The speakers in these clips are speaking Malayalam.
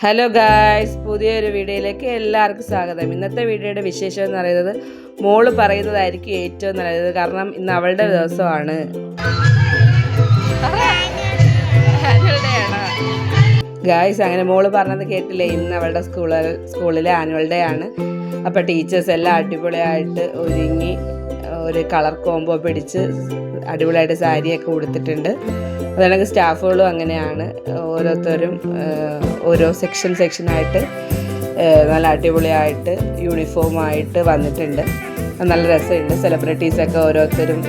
ഹലോ ഗായ്സ്, പുതിയൊരു വീഡിയോയിലേക്ക് എല്ലാവർക്കും സ്വാഗതം. ഇന്നത്തെ വീഡിയോയുടെ വിശേഷം എന്ന് പറയുന്നത് മോള് പറയുന്നതായിരിക്കും ഏറ്റവും നല്ലത്. കാരണം ഇന്ന് അവളുടെ ദിവസമാണ്. ഗായ്സ്, അങ്ങനെ മോള് പറഞ്ഞത് കേട്ടില്ലേ? ഇന്ന് അവളുടെ സ്കൂളിലെ ആനുവൽ ഡേ ആണ്. അപ്പോൾ ടീച്ചേഴ്സ് എല്ലാം അടിപൊളിയായിട്ട് ഒരുങ്ങി ഒരു കളർ കോംബോ പിടിച്ച് അടിപൊളിയായിട്ട് സാരിയൊക്കെ ഉടുത്തിട്ടുണ്ട്. അതാണെങ്കിൽ സ്റ്റാഫുകളും അങ്ങനെയാണ്. ഓരോരുത്തരും ഓരോ സെക്ഷനായിട്ട് നല്ല അടിപൊളിയായിട്ട് യൂണിഫോമായിട്ട് വന്നിട്ടുണ്ട്. നല്ല രസമുണ്ട്. സെലിബ്രിറ്റീസൊക്കെ ഓരോരുത്തരും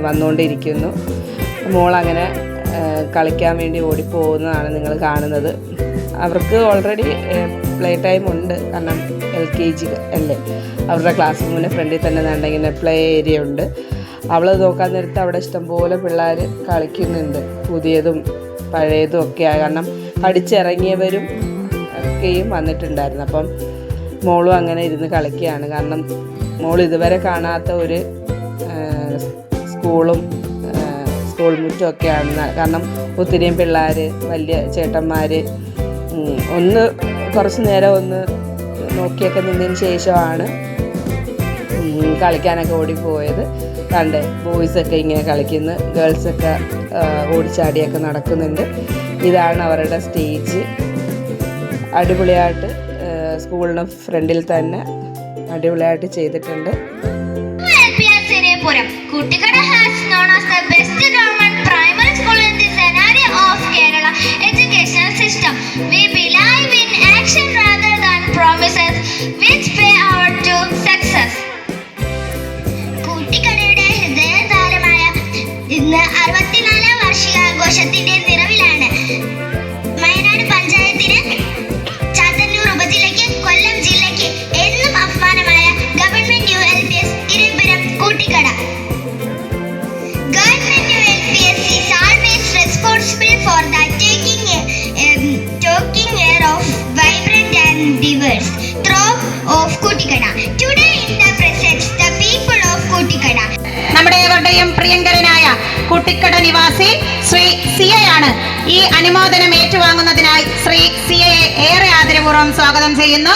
വന്നുകൊണ്ടിരിക്കുന്നു. മോളങ്ങനെ കളിക്കാൻ വേണ്ടി ഓടിപ്പോകുന്നതാണ് നിങ്ങൾ കാണുന്നത്. അവർക്ക് ഓൾറെഡി പ്ലേ ടൈം ഉണ്ട്. കാരണം LKG അല്ലേ, അവരുടെ ക്ലാസ് റൂമിൻ്റെ ഫ്രണ്ടിൽ തന്നെ ഉണ്ടെങ്കിൽ പ്ലേ ഏരിയ ഉണ്ട്. അവൾ നോക്കാൻ നേരത്ത് അവിടെ ഇഷ്ടംപോലെ പിള്ളേർ കളിക്കുന്നുണ്ട്, പുതിയതും പഴയതും ഒക്കെ. കാരണം പഠിച്ചിറങ്ങിയവരും ഒക്കെയും വന്നിട്ടുണ്ടായിരുന്നു. അപ്പം മോളും അങ്ങനെ ഇരുന്ന് കളിക്കുകയാണ്. കാരണം മോൾ ഇതുവരെ കാണാത്ത ഒരു സ്കൂൾ മുറ്റമൊക്കെയാണ്. കാരണം ഒത്തിരിയും പിള്ളേർ, വലിയ ചേട്ടന്മാർ ഒന്ന് കുറച്ച് നേരം ഒന്ന് നോക്കിയൊക്കെ നിന്നതിന് ശേഷമാണ് കളിക്കാനൊക്കെ ഓടിപ്പോയത്. കണ്ടേ, ബോയ്സൊക്കെ ഇങ്ങനെ കളിക്കുന്നു, ഗേൾസൊക്കെ ഓടിച്ചാടിയൊക്കെ നടക്കുന്നുണ്ട്. ഇതാണ് അവരുടെ സ്റ്റേജ്. അടിപൊളിയായിട്ട് സ്കൂളിന് ഫ്രണ്ടിൽ തന്നെ അടിപൊളിയായിട്ട് ചെയ്തിട്ടുണ്ട്. ഇന്ന് 64 വാർഷികാഘോഷത്തിന്റെ നിറവിലാണ്. വയനാട് പഞ്ചായത്തിന്, ചാത്തന്നൂർ ഉപജില്ലയ്ക്ക്, കൊല്ലം ജില്ലയ്ക്ക് എന്നും അഭിമാനമായ government ULPS Iravipuram Koottikkada. Government ULPS is always responsible for the taking care of vibrant and diverse trove of Kutikada. Today in the presence the people of Kutikada. നമ്മുടെ ഏവരുടെയും പ്രിയങ്കരനായ കുട്ടിക്കട നിവാസി ശ്രീ സിയയാണ്. ഈ അനുമോദനം ഏറ്റുവാങ്ങുന്നതിനായി ശ്രീ സിയയെ ഏറെ ആദരപൂർവ്വം സ്വാഗതം ചെയ്യുന്നു.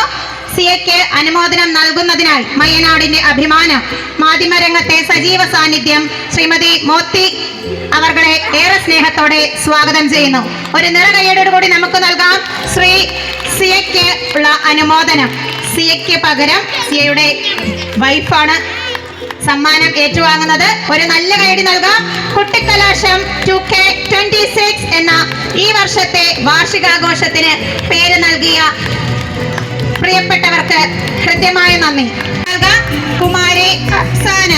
സിയയ്ക്ക് അനുമോദനം നൽകുന്നതിനായി മയ്യനാടിന്റെ അഭിമാനം, മാധ്യമരംഗത്തെ സജീവ സാന്നിധ്യം ശ്രീമതി മോത്തി അവർകളെ ഏറെ സ്നേഹത്തോടെ സ്വാഗതം ചെയ്യുന്നു. ഒരു നിറകൈയ്യോടുകൂടി നമുക്ക് നൽകാം ശ്രീ സിയയ്ക്ക് ഉള്ള അനുമോദനം. സിയയ്ക്ക് പകരം സിയയുടെ വൈഫാണ് സമ്മാനം ഏറ്റുവാങ്ങുന്നത്. ഒരു നല്ല കൈയടി നൽകാം. കുട്ടിക്കലാശം 2K26 എന്ന ഈ വർഷത്തെ വാർഷികാഘോഷത്തിന് പേര് നൽകിയ പ്രിയപ്പെട്ടവർക്ക് ഹൃദ്യമായ നന്ദി നൽകാം. കുമാരി അഫ്സാന.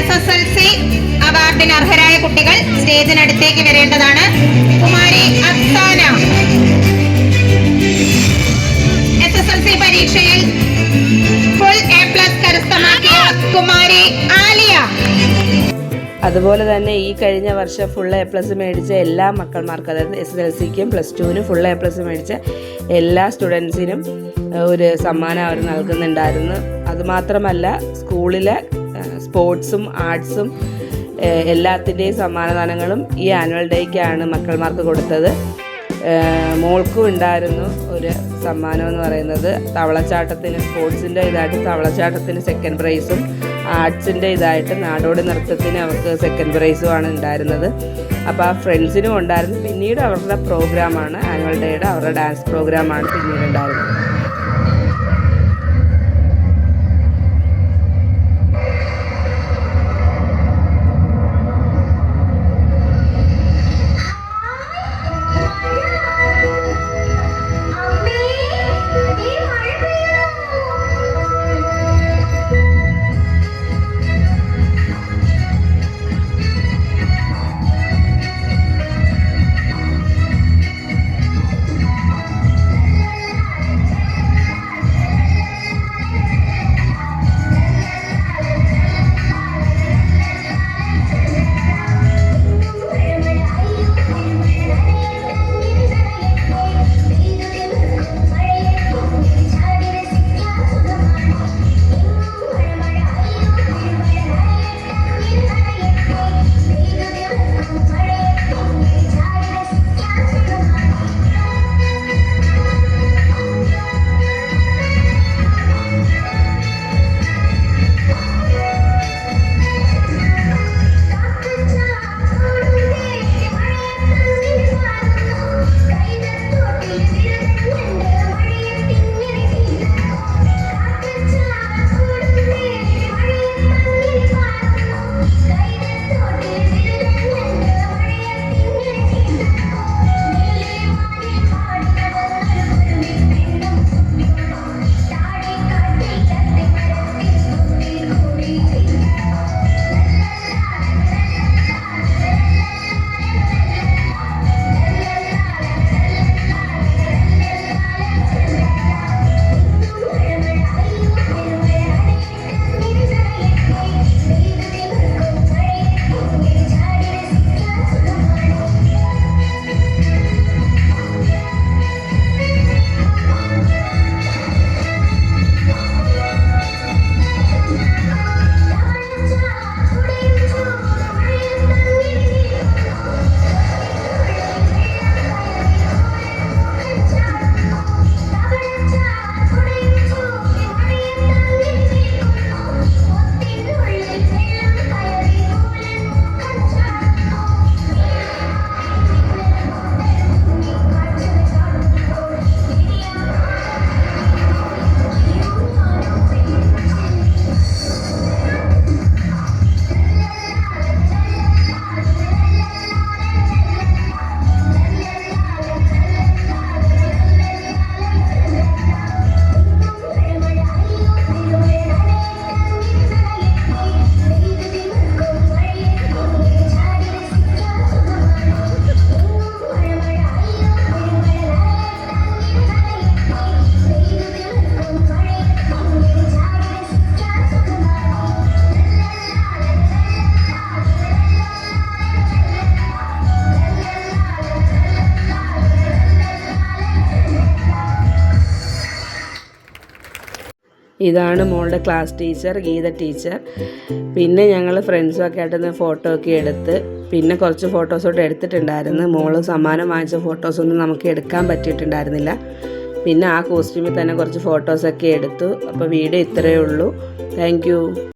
SSLC അവാർഡിന് അർഹരായ കുട്ടികൾ സ്റ്റേജിനടുത്തേക്ക് വരേണ്ടതാണ്. കുമാരി അഫ്സാന. SSLC പരീക്ഷയിൽ ഫുൾ A+ കരസ്ഥമാക്കിയ കുമാരി ആലിയ. അതുപോലെ തന്നെ ഈ കഴിഞ്ഞ വർഷം ഫുൾ A+ മേടിച്ച എല്ലാ മക്കൾമാർക്കും, അതായത് SSLCക്കും +2നും ഫുൾ A+ മേടിച്ച എല്ലാ സ്റ്റുഡൻസിനും ഒരു സമ്മാനം അവർ നൽകുന്നുണ്ടായിരുന്നു. അതുമാത്രമല്ല, സ്കൂളിലെ സ്പോർട്സും ആർട്സും എല്ലാത്തിൻ്റെയും സമ്മാനദാനങ്ങളും ഈ ആനുവൽ ഡേക്കാണ് മക്കൾമാർക്ക് കൊടുത്തത്. മോൾക്കും ഉണ്ടായിരുന്നു ഒരു സമ്മാനം എന്ന് പറയുന്നത്. തവളച്ചാട്ടത്തിന്, സ്പോർട്സിൻ്റെ ഇതായിട്ട് തവളച്ചാട്ടത്തിന് 2nd പ്രൈസും ആർട്സിൻ്റെ ഇതായിട്ട് നാടോടി നൃത്തത്തിന് അവർക്ക് 2nd പ്രൈസുമാണ് ഉണ്ടായിരുന്നത്. അപ്പോൾ ആ ഫ്രണ്ട്സിനും ഉണ്ടായിരുന്നു. പിന്നീട് അവരുടെ പ്രോഗ്രാമാണ്, ആനുവൽ ഡേയുടെ അവരുടെ ഡാൻസ് പ്രോഗ്രാമാണ് പിന്നീട് ഉണ്ടായിരുന്നത്. ഇതാണ് മോളുടെ ക്ലാസ് ടീച്ചർ, ഗീത ടീച്ചർ. പിന്നെ ഞങ്ങൾ ഫ്രണ്ട്സൊക്കെ ആയിട്ടൊന്ന് ഫോട്ടോ ഒക്കെ എടുത്ത്, പിന്നെ കുറച്ച് ഫോട്ടോസോട്ട് എടുത്തിട്ടുണ്ടായിരുന്നു. മോള് സമ്മാനം വാങ്ങിച്ച ഫോട്ടോസൊന്നും നമുക്ക് എടുക്കാൻ പറ്റിയിട്ടുണ്ടായിരുന്നില്ല. പിന്നെ ആ കോസ്റ്റ്യൂമിൽ തന്നെ കുറച്ച് ഫോട്ടോസൊക്കെ എടുത്തു. അപ്പോൾ വീഡിയോ ഇത്രയേ ഉള്ളൂ. Thank you.